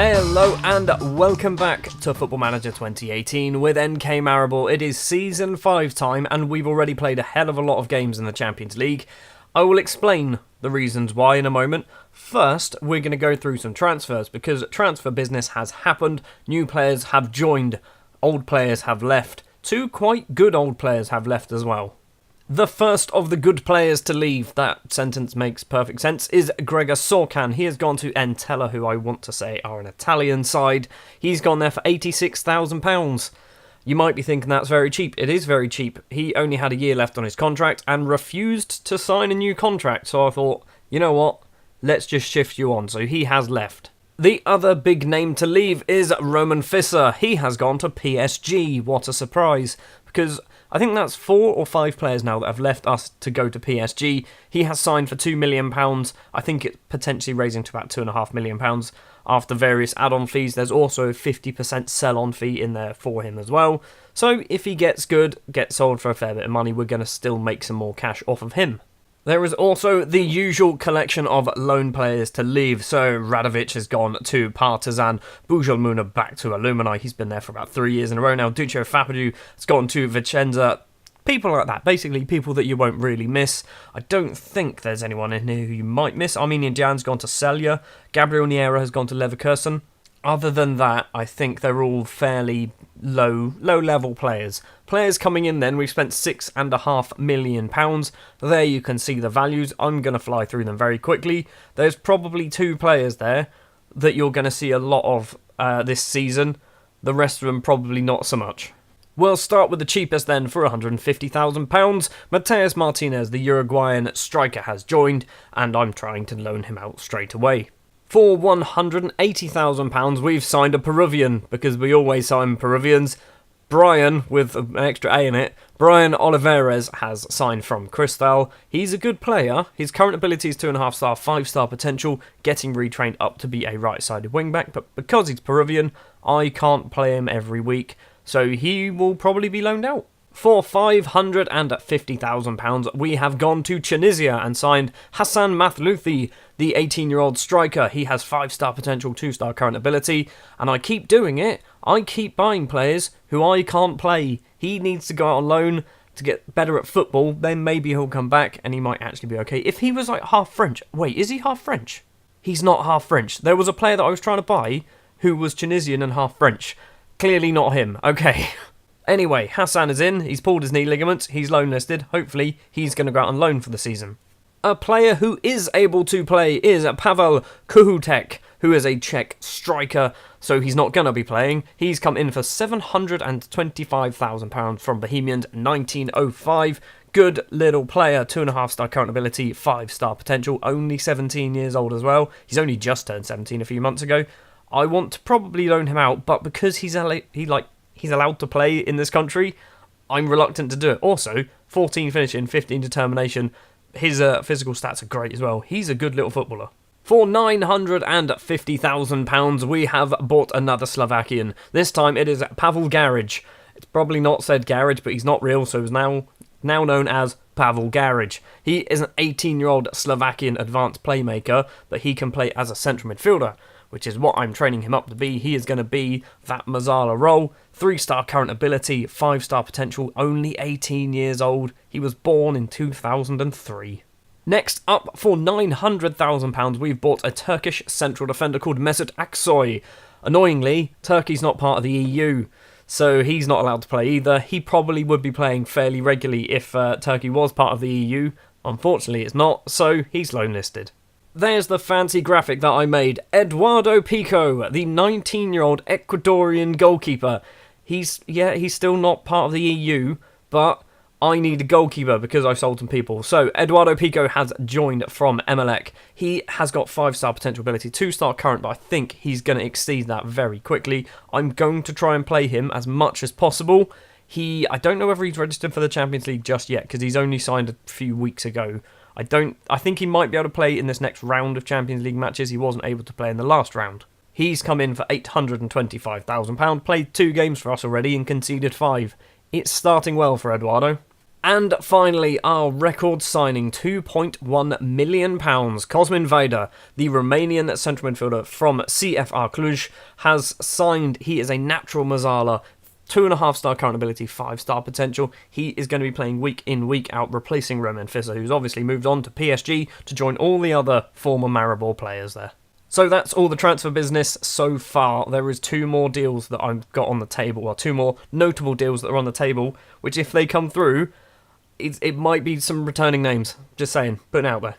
Hello and welcome back to Football Manager 2018 with NK Maribor. It is Season 5 time and we've already played a hell of a lot of games in the Champions League. I will explain the reasons why in a moment. First, we're going to go through some transfers because transfer business has happened. New players have joined, old players have left. Two quite good old players have left as well. The first of the good players to leave, that sentence makes perfect sense, is Gregor Sorcan. He has gone to Entella, who I want to say are an Italian side. He's gone there for £86,000. You might be thinking that's very cheap. It is very cheap. He only had a year left on his contract and refused to sign a new contract. So I thought, you know what, let's just shift you on. So he has left. The other big name to leave is Roman Fisser. He has gone to PSG. What a surprise. Because I think that's 4 or 5 players now that have left us to go to PSG. He has signed for £2 million. I think it's potentially raising to about £2.5 million after various add-on fees. There's also a 50% sell-on fee in there for him as well. So if he gets sold for a fair bit of money, we're going to still make some more cash off of him. There is also the usual collection of loan players to leave. So Radovic has gone to Partizan, Bujalmuna back to Alumni. He's been there for about 3 years in a row now. Duccio Fapadou has gone to Vicenza. People like that, basically people that you won't really miss. I don't think there's anyone in here who you might miss. Armenian Jan's gone to Celje. Gabriel Niera has gone to Leverkusen. Other than that, I think they're all fairly low-level players. Players coming in then, we've spent £6.5 million. There you can see the values. I'm going to fly through them very quickly. There's probably 2 players there that you're going to see a lot of this season. The rest of them probably not so much. We'll start with the cheapest then for £150,000. Mateus Martinez, the Uruguayan striker, has joined, and I'm trying to loan him out straight away. For £180,000, we've signed a Peruvian, because we always sign Peruvians. Brian, with an extra A in it, Brian Olivares has signed from Cristal. He's a good player. His current ability is 2.5 star, 5 star potential, getting retrained up to be a right-sided wingback. But because he's Peruvian, I can't play him every week, so he will probably be loaned out. For £550,000, we have gone to Tunisia and signed Hassan Mathlouthi, the 18-year-old striker. He has 5-star potential, 2-star current ability, and I keep doing it. I keep buying players who I can't play. He needs to go out on loan to get better at football, then maybe he'll come back and he might actually be okay. If he was like half French... Wait, is he half French? He's not half French. There was a player that I was trying to buy who was Tunisian and half French. Clearly not him. Okay. Anyway, Hassan is in, he's pulled his knee ligaments, he's loan listed, hopefully he's going to go out on loan for the season. A player who is able to play is Pavel Kuhutek, who is a Czech striker, so he's not going to be playing. He's come in for £725,000 from Bohemians 1905. Good little player, 2.5 star current ability, 5 star potential, only 17 years old as well. He's only just turned 17 a few months ago. I want to probably loan him out, but because he's allowed to play in this country, I'm reluctant to do it. Also, 14 finishing, 15 determination. His physical stats are great as well. He's a good little footballer. For £950,000, we have bought another Slovakian. This time it is Pavel Garage. It's probably not said Garage, but he's not real, so he's now known as Pavel Garage. He is an 18-year-old Slovakian advanced playmaker, but he can play as a central midfielder, which is what I'm training him up to be. He is going to be that Mazzala role. 3-star current ability, 5-star potential, only 18 years old. He was born in 2003. Next up, for £900,000, we've bought a Turkish central defender called Mesut Aksoy. Annoyingly, Turkey's not part of the EU, so he's not allowed to play either. He probably would be playing fairly regularly if Turkey was part of the EU. Unfortunately, it's not, so he's loan listed. There's the fancy graphic that I made. Eduardo Pico, the 19-year-old Ecuadorian goalkeeper. He's still not part of the EU, but I need a goalkeeper because I sold some people. So, Eduardo Pico has joined from Emelec. He has got 5-star potential ability, 2-star current, but I think he's going to exceed that very quickly. I'm going to try and play him as much as possible. I don't know whether he's registered for the Champions League just yet, because he's only signed a few weeks ago. I think he might be able to play in this next round of Champions League matches. He wasn't able to play in the last round. He's come in for £825,000, played 2 games for us already and conceded 5. It's starting well for Eduardo. And finally, our record signing, £2.1 million. Cosmin Vaida, the Romanian central midfielder from CFR Cluj, has signed. He is a natural Mazzala, 2.5-star current ability, 5-star potential. He is going to be playing week in, week out, replacing Roman Fisser, who's obviously moved on to PSG to join all the other former Maribor players there. So that's all the transfer business so far. There is 2 more deals that I've got on the table, or 2 more notable deals that are on the table, which if they come through, it might be some returning names. Just saying, putting it out there.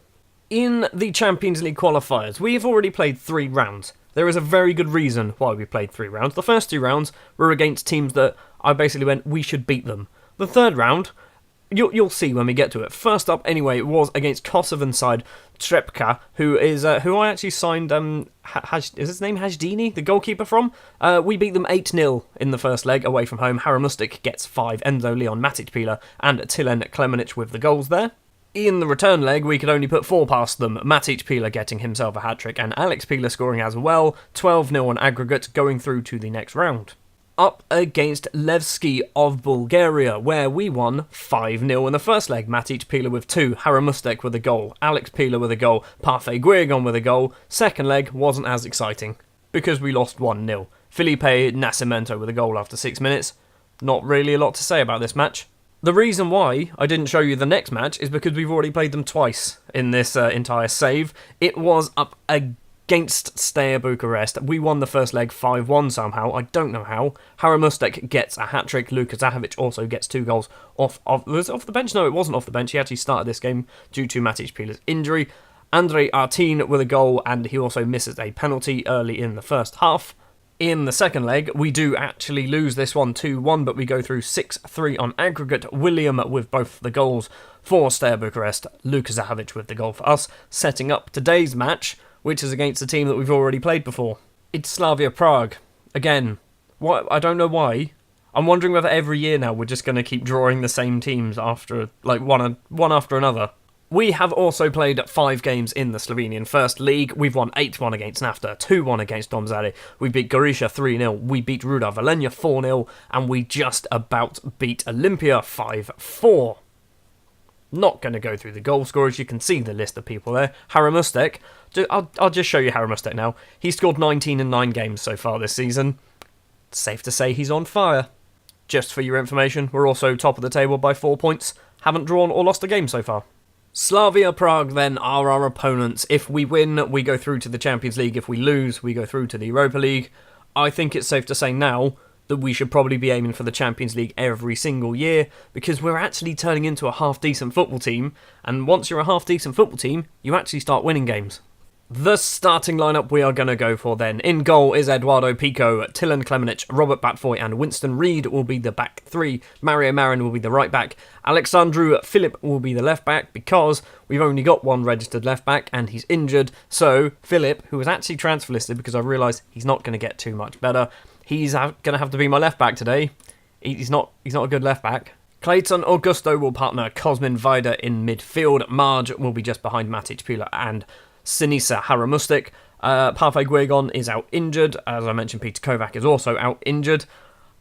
In the Champions League qualifiers, we have already played 3 rounds. There is a very good reason why we played 3 rounds. The first 2 rounds were against teams that I basically went, we should beat them. The third round, you'll see when we get to it. First up, anyway, it was against Kosovan side Trepka, who I actually signed. Is his name Hajdini, the goalkeeper from? We beat them 8-0 in the first leg away from home. Haramustic gets 5, Enzo Leon, Matic Pila, and Tilen Klemenic with the goals there. In the return leg, we could only put 4 past them. Matic Pila getting himself a hat-trick, and Alex Pila scoring as well. 12-0 on aggregate, going through to the next round. Up against Levski of Bulgaria, where we won 5-0 in the first leg. Matic Pila with 2, Haramustek with a goal, Alex Pila with a goal, Parfait Guirgon with a goal. Second leg wasn't as exciting, because we lost 1-0. Felipe Nascimento with a goal after 6 minutes. Not really a lot to say about this match. The reason why I didn't show you the next match is because we've already played them twice in this entire save. It was up against Steaua Bucharest. We won the first leg 5-1 somehow. I don't know how. Haramustek gets a hat-trick. Luka Zahovic also gets 2 goals was it off the bench? No, it wasn't off the bench. He actually started this game due to Matic Pila's injury. Andrei Artin with a goal, and he also misses a penalty early in the first half. In the second leg, we do actually lose this one 2-1, but we go through 6-3 on aggregate. William with both the goals for Steaua Bucharest, Luka Zahovic with the goal for us, setting up today's match, which is against a team that we've already played before. It's Slavia Prague. Again, I don't know why. I'm wondering whether every year now we're just going to keep drawing the same teams after, like, one after another. We have also played 5 games in the Slovenian First League. We've won 8-1 against Nafta, 2-1 against Domzale. We beat Gorisha 3-0. We beat Ruda Valenia 4-0. And we just about beat Olympia 5-4. Not going to go through the goal scorers. You can see the list of people there. Haramustek. I'll just show you Haramustek now. He's scored 19 in 9 games so far this season. Safe to say he's on fire. Just for your information, we're also top of the table by 4 points. Haven't drawn or lost a game so far. Slavia Prague then are our opponents. If we win, we go through to the Champions League. If we lose, we go through to the Europa League. I think it's safe to say now that we should probably be aiming for the Champions League every single year, because we're actually turning into a half-decent football team, and once you're a half-decent football team, you actually start winning games. The starting lineup we are going to go for then. In goal is Eduardo Pico, Tilen Klemenic, Robert Batfoy and Winston Reed will be the back 3. Mario Marin will be the right back. Alexandru Philip will be the left back, because we've only got 1 registered left back and he's injured. So Philip, who was actually transfer listed because I realised he's not going to get too much better, he's going to have to be my left back today. He's not a good left back. Clayton Augusto will partner Cosmin Vaida in midfield. Marge will be just behind Matic Pila and Sinisa Haramustic. Parfait Guirgon is out injured. As I mentioned, Peter Kovac is also out injured.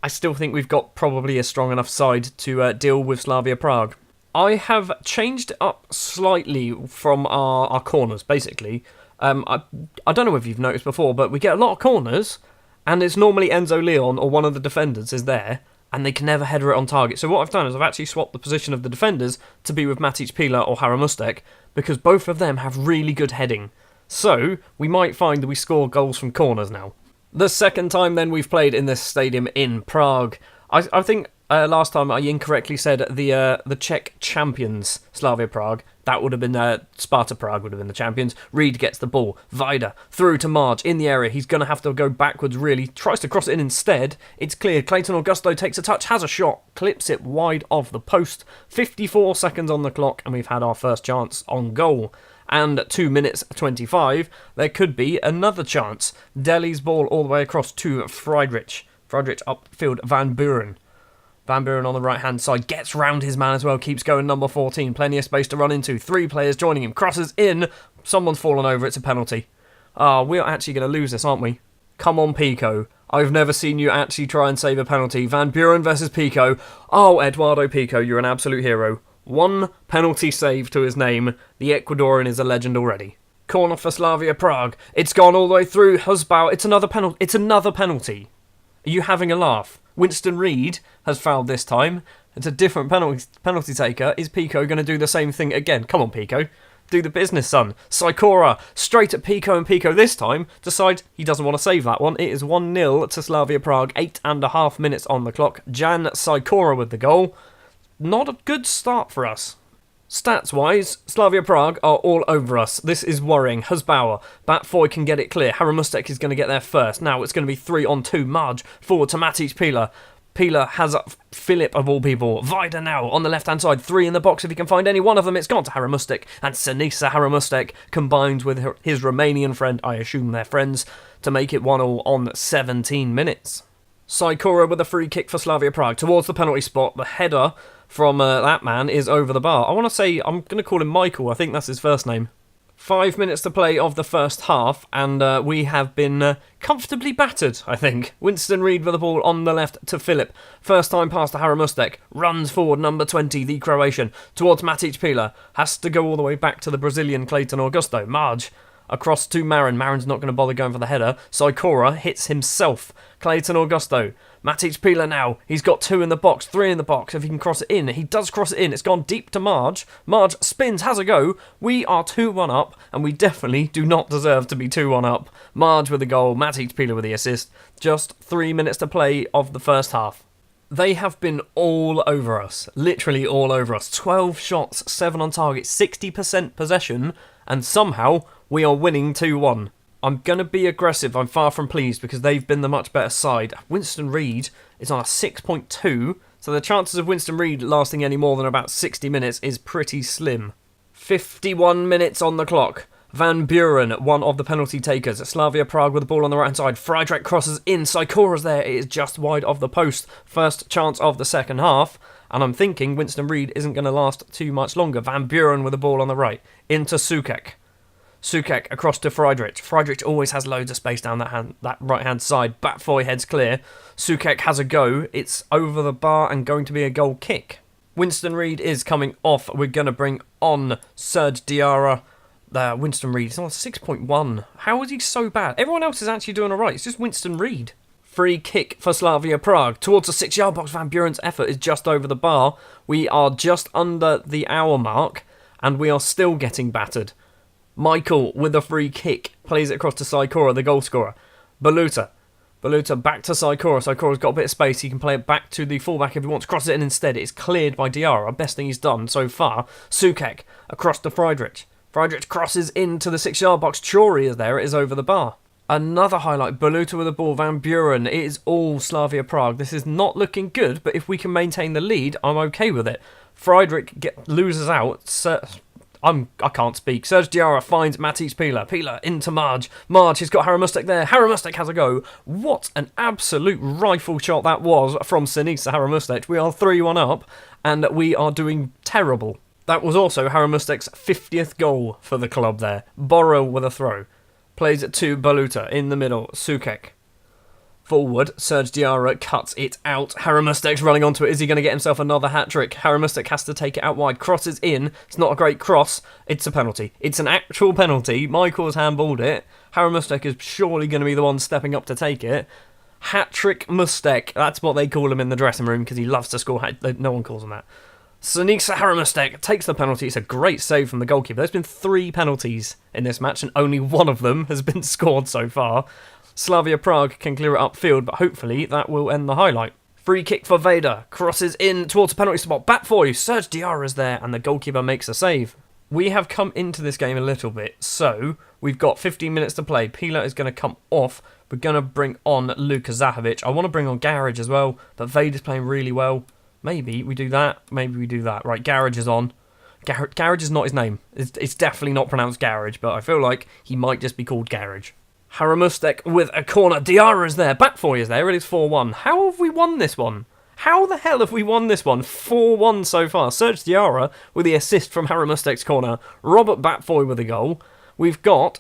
I still think we've got probably a strong enough side to deal with Slavia Prague. I have changed up slightly from our corners, basically. I don't know if you've noticed before, but we get a lot of corners, and it's normally Enzo Leon or one of the defenders is there, and they can never header it on target. So what I've done is I've actually swapped the position of the defenders to be with Matic Pila or Haramustek, because both of them have really good heading. So we might find that we score goals from corners now. The second time then we've played in this stadium in Prague. I think last time I incorrectly said the Czech champions, Slavia Prague. That would have been Sparta Prague would have been the champions. Reed gets the ball. Vaida through to Marge in the area. He's going to have to go backwards really. Tries to cross it in instead. It's clear. Clayton Augusto takes a touch, has a shot, clips it wide of the post. 54 seconds on the clock and we've had our first chance on goal. And 2 minutes 25, there could be another chance. Delhi's ball all the way across to Friedrich. Friedrich upfield Van Buren. Van Buren on the right-hand side gets round his man as well, keeps going number 14. Plenty of space to run into. 3 players joining him. Crosses in. Someone's fallen over. It's a penalty. We're actually going to lose this, aren't we? Come on, Pico. I've never seen you actually try and save a penalty. Van Buren versus Pico. Oh, Eduardo Pico, you're an absolute hero. 1 penalty save to his name. The Ecuadorian is a legend already. Corner for Slavia Prague. It's gone all the way through. Husbauer, it's another penalty. It's another penalty. Are you having a laugh? Winston Reid has fouled this time. It's a different penalty taker. Is Pico going to do the same thing again? Come on, Pico. Do the business, son. Sikora, straight at Pico, and Pico this time decides he doesn't want to save that one. It is 1-0 to Slavia Prague, 8.5 minutes on the clock. Jan Sikora with the goal. Not a good start for us. Stats-wise, Slavia Prague are all over us. This is worrying. Husbauer, Batfoy can get it clear. Haramustek is going to get there first. Now it's going to be 3-on-2. Marge forward to Matic Pila. Pila has Philip of all people. Vida now on the left-hand side. 3 in the box if he can find any one of them. It's gone to Haramustek. And Sinisa Haramustek combines with his Romanian friend, I assume they're friends, to make it 1-1 on 17 minutes. Sikora with a free kick for Slavia Prague towards the penalty spot. The header from that man is over the bar. I want to say, I'm going to call him Michael. I think that's his first name. 5 minutes to play of the first half, and we have been comfortably battered, I think. Winston Reid with the ball on the left to Philip. First time pass to Haramustek. Runs forward, number 20, the Croatian, towards Matic Pila. Has to go all the way back to the Brazilian Clayton Augusto. Marge across to Marin. Marin's not going to bother going for the header. Sikora hits himself. Clayton Augusto. Matic Pila now. He's got 2 in the box, 3 in the box. If he can cross it in, he does cross it in. It's gone deep to Marge. Marge spins, has a go. We are 2-1 up, and we definitely do not deserve to be 2-1 up. Marge with the goal, Matic Pila with the assist. Just 3 minutes to play of the first half. They have been all over us. Literally all over us. 12 shots, 7 on target, 60% possession, and somehow we are winning 2-1. I'm going to be aggressive. I'm far from pleased because they've been the much better side. Winston Reid is on a 6.2, so the chances of Winston Reid lasting any more than about 60 minutes is pretty slim. 51 minutes on the clock. Van Buren, one of the penalty takers. Slavia Prague with the ball on the right-hand side. Friedrich crosses in. Sikora's there. It is just wide of the post. First chance of the second half. And I'm thinking Winston Reid isn't going to last too much longer. Van Buren with the ball on the right. Into Sukek. Sukek across to Friedrich. Friedrich always has loads of space down that right-hand side. Batfoy heads clear. Sukek has a go. It's over the bar and going to be a goal kick. Winston Reid is coming off. We're going to bring on Serge Diarra. Winston Reid is on 6.1. How is he so bad? Everyone else is actually doing alright. It's just Winston Reid. Free kick for Slavia Prague. Towards the 6-yard box. Van Buren's effort is just over the bar. We are just under the hour mark. And we are still getting battered. Michael with a free kick plays it across to Sikora, the goal scorer. Baluta back to Sikora. Sikora's got a bit of space. He can play it back to the fullback if he wants. Cross it in instead. It's cleared by Diarra. Best thing he's done so far. Sukek across to Friedrich. Friedrich crosses into the 6-yard box. Chori is there. It is over the bar. Another highlight. Baluta with the ball. Van Buren. It is all Slavia Prague. This is not looking good, but if we can maintain the lead, I'm okay with it. Friedrich loses out. I can't speak. Serge Diarra finds Matic Pila. Pila into Marge. Marge has got Haramustek there. Haramustek has a go. What an absolute rifle shot that was from Sinisa Haramustek. We are 3-1 up, and we are doing terrible. That was also Haramustek's 50th goal for the club there. Borrell with a throw. Plays it to Baluta in the middle. Sukek. Forward, Serge Diarra cuts it out. Haramustek's running onto it. Is he going to get himself another hat-trick? Haramustek has to take it out wide. Crosses in. It's not a great cross. It's a penalty. It's an actual penalty. Michael's handballed it. Haramustek is surely going to be the one stepping up to take it. Hat-trick Mustek. That's what they call him in the dressing room because he loves to score. No one calls him that. Sinisa Haramustek takes the penalty. It's a great save from the goalkeeper. There's been 3 penalties in this match and only one of them has been scored so far. Slavia Prague can clear it upfield, but hopefully that will end the highlight. Free kick for Vader. Crosses in towards the penalty spot. Batfoy. Serge Diarra's there, and the goalkeeper makes a save. We have come into this game a little bit, so we've got 15 minutes to play. Pila is going to come off. We're going to bring on Luka Zahovic. I want to bring on Garage as well, but Vader's playing really well. Maybe we do that. Maybe we do that. Right, Garage is on. Garage is not his name. It's definitely not pronounced Garage, but I feel like he might just be called Garage. Haramustek with a corner. Diarra is there. Batfoy is there. It is 4-1. How have we won this one? How the hell have we won this one? 4-1 so far. Serge Diarra with the assist from Haramustek's corner. Robert Batfoy with a goal. We've got,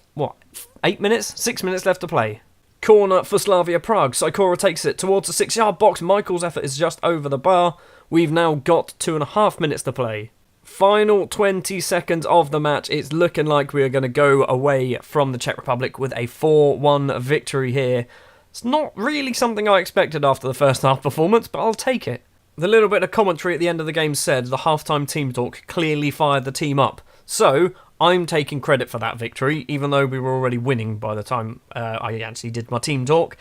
8 minutes? 6 minutes left to play. Corner for Slavia Prague. Sikora takes it towards the 6-yard box. Michael's effort is just over the bar. We've now got 2.5 minutes to play. Final 20 seconds of the match. It's looking like we are going to go away from the Czech Republic with a 4-1 victory here. It's not really something I expected after the first half performance, but I'll take it. The little bit of commentary at the end of the game said the halftime team talk clearly fired the team up. So, I'm taking credit for that victory, even though we were already winning by the time I actually did my team talk.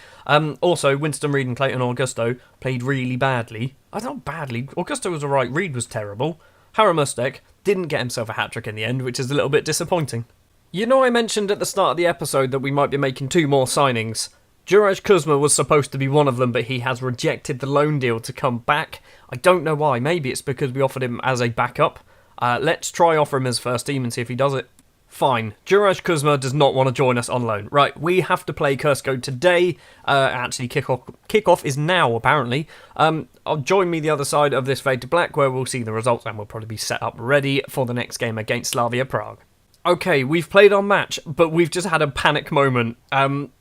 Also, Winston Reid and Clayton Augusto played really badly. Not badly. Augusto was alright, Reid was terrible. Haramustek didn't get himself a hat-trick in the end, which is a little bit disappointing. You know, I mentioned at the start of the episode that we might be making 2 more signings. Juraj Kuzma was supposed to be one of them, but he has rejected the loan deal to come back. I don't know why. Maybe it's because we offered him as a backup. Let's try offer him as first team and see if he does it. Fine. Juraj Kuzma does not want to join us on loan. Right, we have to play Kursko today. Actually, kickoff is now, apparently. Join me the other side of this fade to black, where we'll see the results and we'll probably be set up ready for the next game against Slavia Prague. Okay, we've played our match, but we've just had a panic moment.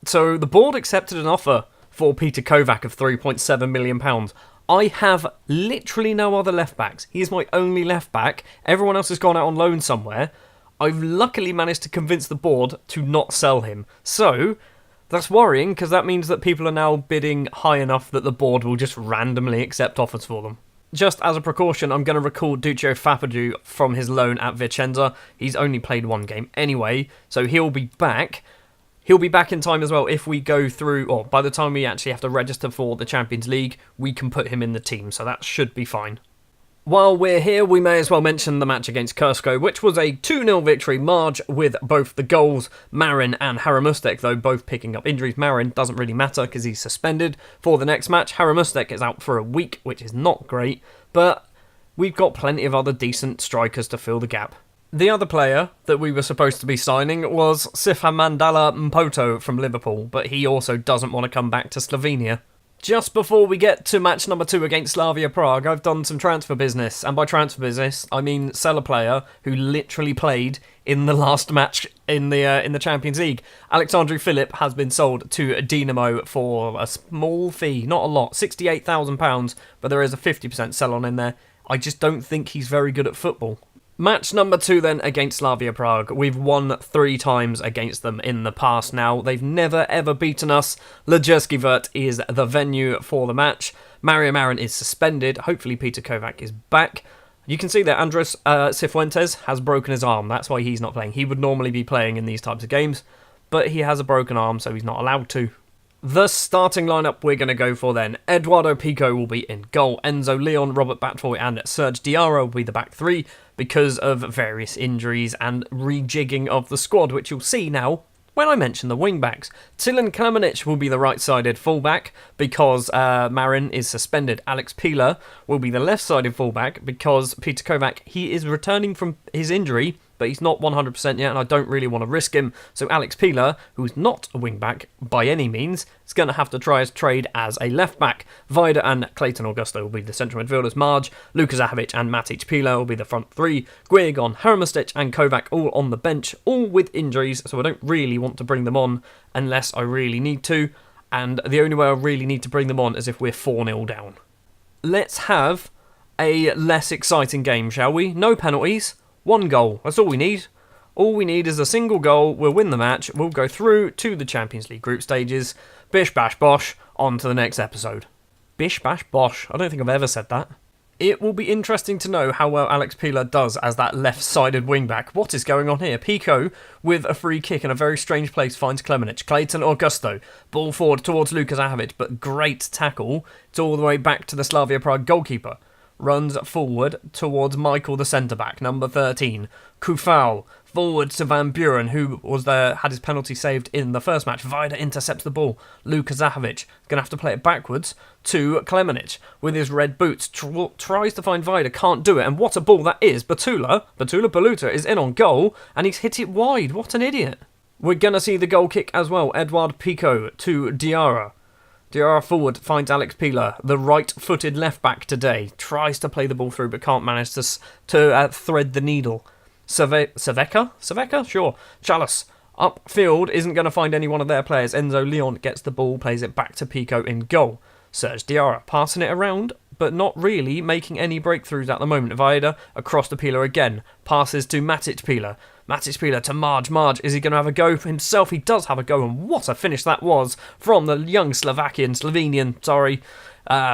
So the board accepted an offer for Peter Kovac of £3.7 million. I have literally no other left-backs. He is my only left-back. Everyone else has gone out on loan somewhere. I've luckily managed to convince the board to not sell him. So, that's worrying, because that means that people are now bidding high enough that the board will just randomly accept offers for them. Just as a precaution, I'm going to recall Duccio Fapadou from his loan at Vicenza. He's only played 1 game anyway, so he'll be back. He'll be back in time as well if we go through, or by the time we actually have to register for the Champions League, we can put him in the team, so that should be fine. While we're here, we may as well mention the match against Kursko, which was a 2-0 victory. Marge with both the goals, Marin and Haramustek, though both picking up injuries. Marin doesn't really matter because he's suspended for the next match. Haramustek is out for a week, which is not great, but we've got plenty of other decent strikers to fill the gap. The other player that we were supposed to be signing was Sifamandala Mpoto from Liverpool, but he also doesn't want to come back to Slovenia. Just before we get to match number 2 against Slavia Prague, I've done some transfer business, and by transfer business, I mean sell a player who literally played in the last match in the Champions League. Alexandru Filip has been sold to Dinamo for a small fee, not a lot, £68,000, but there is a 50% sell-on in there. I just don't think he's very good at football. Match number 2 then against Slavia Prague. We've won 3 times against them in the past now. They've never ever beaten us. Lejersky Vert is the venue for the match. Mario Marin is suspended. Hopefully Peter Kovac is back. You can see that Andres Cifuentes has broken his arm. That's why he's not playing. He would normally be playing in these types of games, but he has a broken arm, so he's not allowed to. The starting lineup we're going to go for then. Eduardo Pico will be in goal. Enzo Leon, Robert Batfoy and Serge Diarra will be the back 3 because of various injuries and rejigging of the squad, which you'll see now when I mention the wing-backs. Tilan Klemenic will be the right-sided fullback because Marin is suspended. Alex Pieler will be the left-sided fullback because Peter Kovac, he is returning from his injury, but he's not 100% yet, and I don't really want to risk him. So Alex Pieler, who's not a wing-back by any means, is going to have to try his trade as a left-back. Vida and Clayton Augusto will be the central midfielders. Marge, Luka Zahovic and Matic Pieler will be the front 3. Guigon, Haramustic and Kovac all on the bench, all with injuries, so I don't really want to bring them on unless I really need to, and the only way I really need to bring them on is if we're 4-0 down. Let's have a less exciting game, shall we? No penalties. 1 goal, that's all we need. All we need is a single goal, we'll win the match, we'll go through to the Champions League group stages. Bish bash bosh, on to the next episode. Bish bash bosh, I don't think I've ever said that. It will be interesting to know how well Alex Pieler does as that left-sided wing-back. What is going on here? Pico, with a free kick in a very strange place, finds Klemenic. Clayton Augusto, ball forward towards Luka Zahovic, but great tackle. It's all the way back to the Slavia Prague goalkeeper. Runs forward towards Michael, the centre-back, number 13. Kufal, forward to Van Buren, who was there, had his penalty saved in the first match. Vida intercepts the ball. Luka Zahovic, going to have to play it backwards to Klemenic with his red boots. Tries to find Vida, can't do it, and what a ball that is. Batula Baluta is in on goal, and he's hit it wide. What an idiot. We're going to see the goal kick as well. Eduard Pico to Diarra. Diarra forward finds Alex Pieler, the right-footed left-back today. Tries to play the ball through but can't manage to thread the needle. Saveka? Sure. Chalice Upfield isn't going to find any one of their players. Enzo Leon gets the ball, plays it back to Pico in goal. Serge Diarra passing it around, but not really making any breakthroughs at the moment. Vaida across to Pila again. Passes to Matic Pila. Matic Pila to Marge. Marge, is he going to have a go for himself? He does have a go, and what a finish that was from the young Slovenian,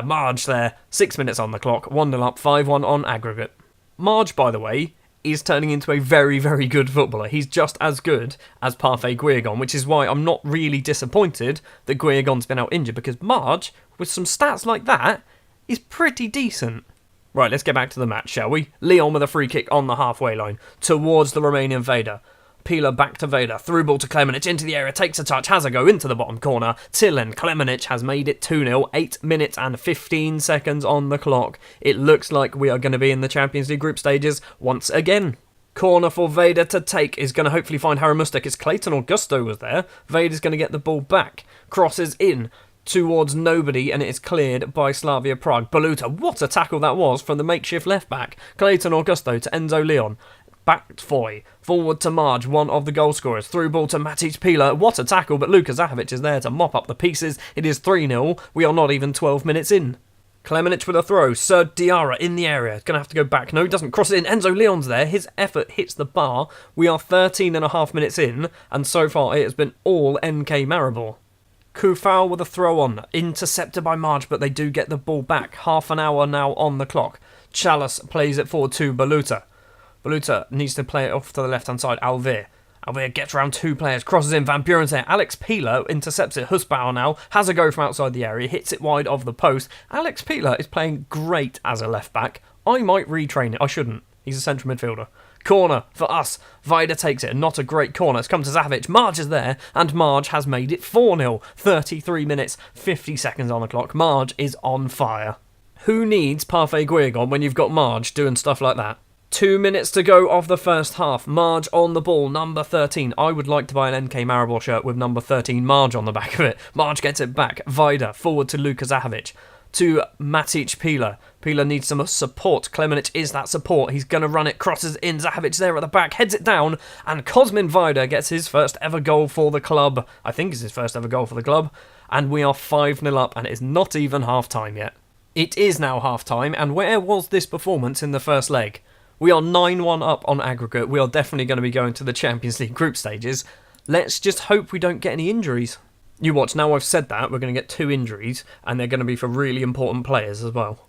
Marge there. 6 minutes on the clock, 1-0 up, 5-1 on aggregate. Marge, by the way, is turning into a very, very good footballer. He's just as good as Parfait Guillagon, which is why I'm not really disappointed that Guillagon's been out injured, because Marge, with some stats like that, is pretty decent. Right, let's get back to the match, shall we? Leon with a free kick on the halfway line towards the Romanian Vaida. Pila back to Vaida, through ball to Klemenic into the area, takes a touch, has a go into the bottom corner. Tilen Klemenic has made it 2-0, 8 minutes and 15 seconds on the clock. It looks like we are going to be in the Champions League group stages once again. Corner for Vaida to take is going to hopefully find Haramustek. It's Clayton Augusto was there. Vaida's going to get the ball back, crosses in towards nobody, and it is cleared by Slavia Prague. Baluta, what a tackle that was from the makeshift left back. Clayton Augusto to Enzo Leon. Back Foy, forward to Marge, one of the goal scorers. Through ball to Matic Pila. What a tackle, but Luka Zahovic is there to mop up the pieces. It is 3-0. We are not even 12 minutes in. Klemenic with a throw. Serge Diarra in the area. Going to have to go back. No, he doesn't cross it in. Enzo Leon's there. His effort hits the bar. We are 13.5 minutes in, and so far it has been all NK Maribor. Kufal with a throw on. Intercepted by Marge, but they do get the ball back. Half an hour now on the clock. Chalice plays it forward to Baluta. Baluta needs to play it off to the left-hand side. Alvear gets around two players, crosses in. Van Buren's there. Alex Pila intercepts it. Husbauer now has a go from outside the area, hits it wide of the post. Alex Pila is playing great as a left-back. I might retrain it. I shouldn't. He's a central midfielder. Corner for us. Vaida takes it. Not a great corner. It's come to Zahovic. Marge is there, and Marge has made it 4-0. 33 minutes, 50 seconds on the clock. Marge is on fire. Who needs Parfait Guillagon when you've got Marge doing stuff like that? 2 minutes to go of the first half. Marge on the ball, number 13. I would like to buy an NK Maribor shirt with number 13 Marge on the back of it. Marge gets it back. Vaida forward to Luka Zahovic. To Matic Pila. Pila needs some support. Klemenic is that support. He's going to run it. Crosses in. Zahovic there at the back. Heads it down. And Cosmin Vaida gets his first ever goal for the club. I think it's his first ever goal for the club. And we are 5-0 up. And it is not even half-time yet. It is now half-time. And where was this performance in the first leg? We are 9-1 up on aggregate. We are definitely going to be going to the Champions League group stages. Let's just hope we don't get any injuries. You watch, now I've said that, we're going to get 2 injuries, and they're going to be for really important players as well.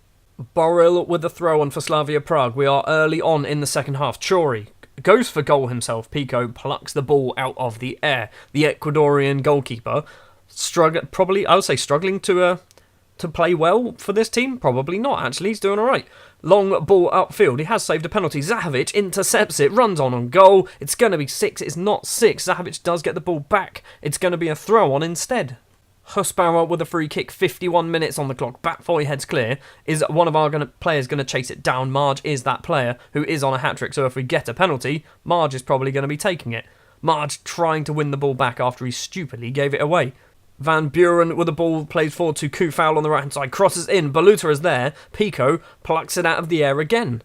Borrell with the throw on for Slavia Prague. We are early on in the second half. Chori goes for goal himself. Pico plucks the ball out of the air. The Ecuadorian goalkeeper, struggling to play well for this team? Probably not, actually. He's doing alright. Long ball upfield. He has saved a penalty. Zahovic intercepts it, runs on goal. It's going to be 6. It's not 6. Zahovic does get the ball back. It's going to be a throw on instead. Husbauer with a free kick. 51 minutes on the clock. Batfoy heads clear. Is one of our players going to chase it down? Marge is that player who is on a hat-trick, so if we get a penalty, Marge is probably going to be taking it. Marge trying to win the ball back after he stupidly gave it away. Van Buren with the ball plays forward to Kufal on the right-hand side. Crosses in. Baluta is there. Pico plucks it out of the air again.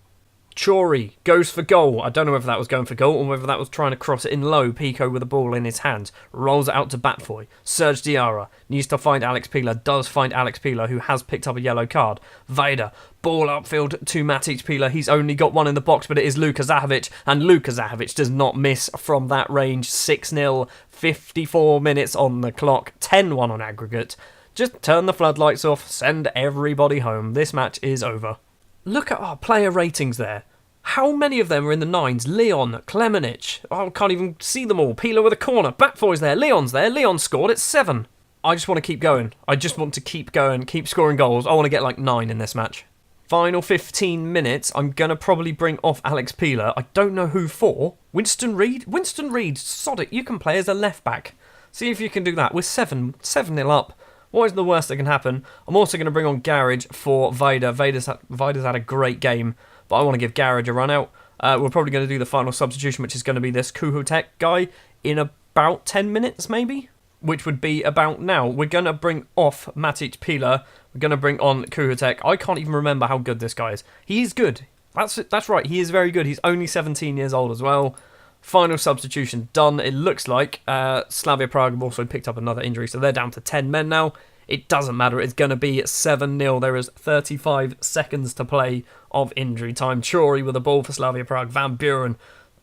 Chori goes for goal. I don't know whether that was going for goal or whether that was trying to cross it in low. Pico with the ball in his hands. Rolls it out to Batfoy. Serge Diarra needs to find Alex Pila. Does find Alex Pila, who has picked up a yellow card. Vaida. Ball upfield to Matic Pila. He's only got one in the box, but it is Luka Zahovic. And Luka Zahovic does not miss from that range. 6-0. 54 minutes on the clock. 10-1 on aggregate. Just turn the floodlights off. Send everybody home. This match is over. Look at our player ratings there. How many of them are in the 9s? Leon, Klemenic. Oh, I can't even see them all. Pila with a corner. Batfoy's there. Leon's there. Leon scored. It's 7. I just want to keep going. I just want to keep going. Keep scoring goals. I want to get like 9 in this match. Final 15 minutes. I'm going to probably bring off Alex Pila. I don't know who for. Winston Reid? Winston Reid, sod it. You can play as a left back. See if you can do that. We're 7-0 up. What is the worst that can happen? I'm also going to bring on Garage for Vaida. Vaida's had a great game, but I want to give Garage a run out. We're probably going to do the final substitution, which is going to be this Kuhutek guy in about 10 minutes, maybe? Which would be about now. We're going to bring off Matic Pila. We're going to bring on Kuhutek. I can't even remember how good this guy is. He is good. That's right, he is very good. He's only 17 years old as well. Final substitution done, it looks like. Slavia Prague have also picked up another injury, so they're down to 10 men now. It doesn't matter, it's going to be 7-0. There is 35 seconds to play of injury time. Chori with the ball for Slavia Prague. Van Buren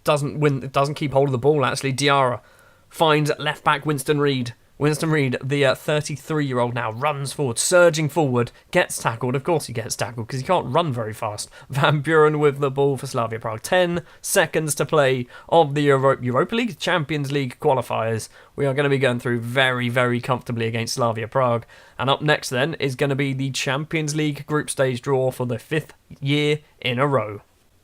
doesn't keep hold of the ball, actually. Diarra finds left-back Winston Reid. Winston Reid, the 33-year-old now, runs forward, surging forward, gets tackled. Of course he gets tackled because he can't run very fast. Van Buren with the ball for Slavia Prague. 10 seconds to play of the Europa League, Champions League qualifiers. We are going to be going through very, very comfortably against Slavia Prague. And up next then is going to be the Champions League group stage draw for the 5th year in a row.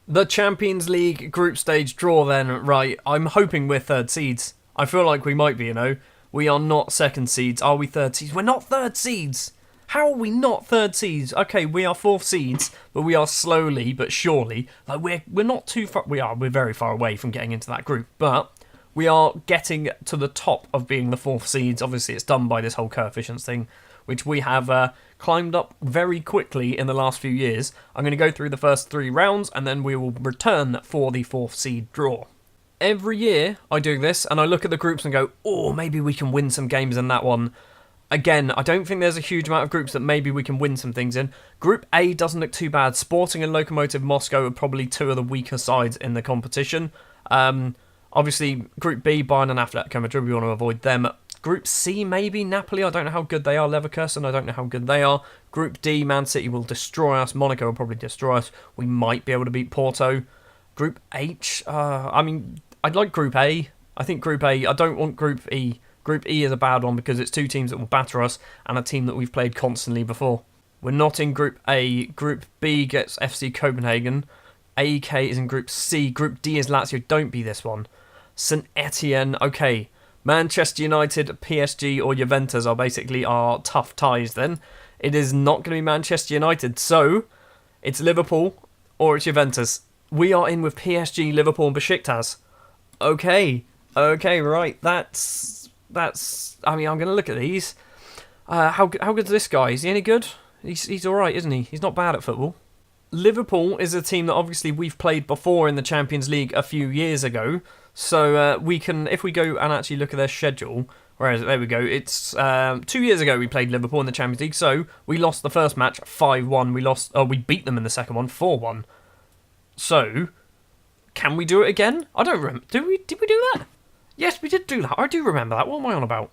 The Champions League group stage draw then, right, I'm hoping we're third seeds. I feel like we might be, you know. We are not second seeds. Are we third seeds? We're not third seeds. How are we not third seeds? Okay, we are fourth seeds, but we are slowly but surely. Like we're not too far. We're very far away from getting into that group, but we are getting to the top of being the fourth seeds. Obviously, it's done by this whole coefficients thing, which we have climbed up very quickly in the last few years. I'm going to go through the first 3 rounds, and then we will return for the fourth seed draw. Every year I do this and I look at the groups and go, oh, maybe we can win some games in that one. Again, I don't think there's a huge amount of groups that maybe we can win some things in. Group A doesn't look too bad. Sporting and Lokomotiv Moscow are probably 2 of the weaker sides in the competition. Obviously, Group B, Bayern and Atletico Madrid, we want to avoid them. Group C, maybe Napoli. I don't know how good they are. Leverkusen, I don't know how good they are. Group D, Man City will destroy us. Monaco will probably destroy us. We might be able to beat Porto. Group H, I'd like Group A. I think Group A, I don't want Group E. Group E is a bad one because it's 2 teams that will batter us and a team that we've played constantly before. We're not in Group A. Group B gets FC Copenhagen. AK is in Group C. Group D is Lazio. Don't be this one. St Etienne, okay. Manchester United, PSG or Juventus are basically our tough ties then. It is not going to be Manchester United, so it's Liverpool or it's Juventus. We are in with PSG, Liverpool and Besiktas. Okay, right. That's. I mean, I'm going to look at these. How good is this guy? Is he any good? He's all right, isn't he? He's not bad at football. Liverpool is a team that obviously we've played before in the Champions League a few years ago. So we can, if we go and actually look at their schedule. Where is it? There we go. It's 2 years ago we played Liverpool in the Champions League. So we lost the first match 5-1. We beat them in the second one 4-1. So. Can we do it again? I don't remember. Did we do that? Yes, we did do that. I do remember that. What am I on about?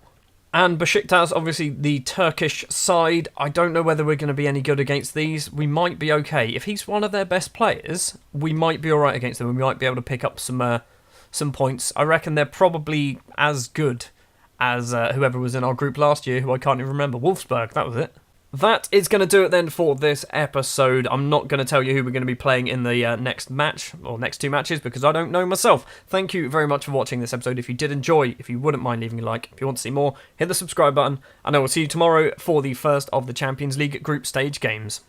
And Besiktas, obviously the Turkish side. I don't know whether we're going to be any good against these. We might be okay. If he's one of their best players, we might be alright against them. We might be able to pick up some points. I reckon they're probably as good as whoever was in our group last year, who I can't even remember. Wolfsburg, that was it. That is going to do it then for this episode. I'm not going to tell you who we're going to be playing in the next match, or next 2 matches, because I don't know myself. Thank you very much for watching this episode. If you did enjoy, if you wouldn't mind leaving a like, if you want to see more, hit the subscribe button, and I will see you tomorrow for the first of the Champions League group stage games.